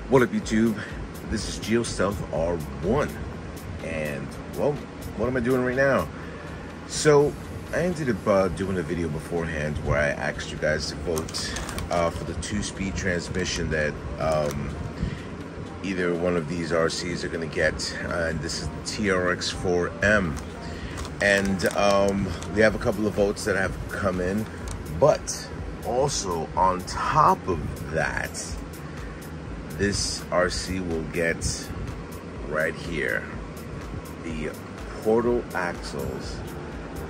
What up, YouTube? This is GeoStealth R1, and well, what am I doing right now? So I ended up doing a video beforehand where I asked you guys to vote for the 2-speed transmission that either one of these RCs are going to get, and this is the TRX4M. And we have a couple of votes that have come in, but also on top of that, this RC will get right here the portal axles,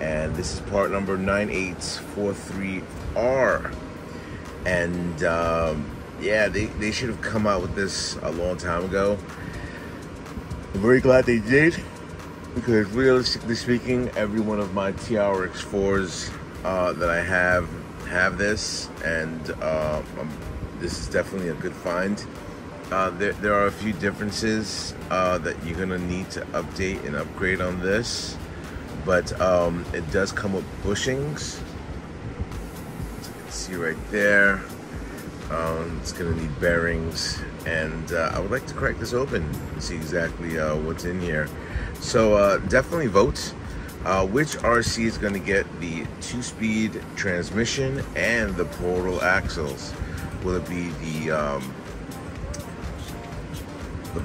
and this is part number 9843R. And yeah, they should have come out with this a long time ago. I'm very glad they did, because realistically speaking, every one of my TRX4s that I have this, and this is definitely a good find. There are a few differences that you're gonna need to update and upgrade on this, but it does come with bushings. As you can see right there, it's gonna need bearings, and I would like to crack this open and see exactly what's in here. So definitely vote. Which RC is gonna get the 2-speed transmission and the portal axles? Will it be the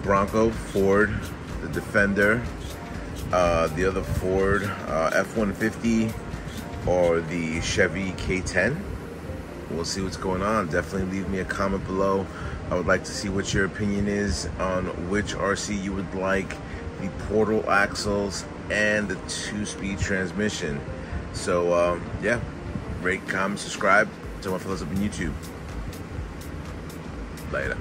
Bronco, Ford, the Defender, the other Ford F-150, or the Chevy K10? We'll see what's going on. Definitely leave me a comment below. I would like to see what your opinion is on which RC you would like the portal axles and the 2-speed transmission. So yeah, rate, comment, subscribe. Tell my fellows up on YouTube. Later.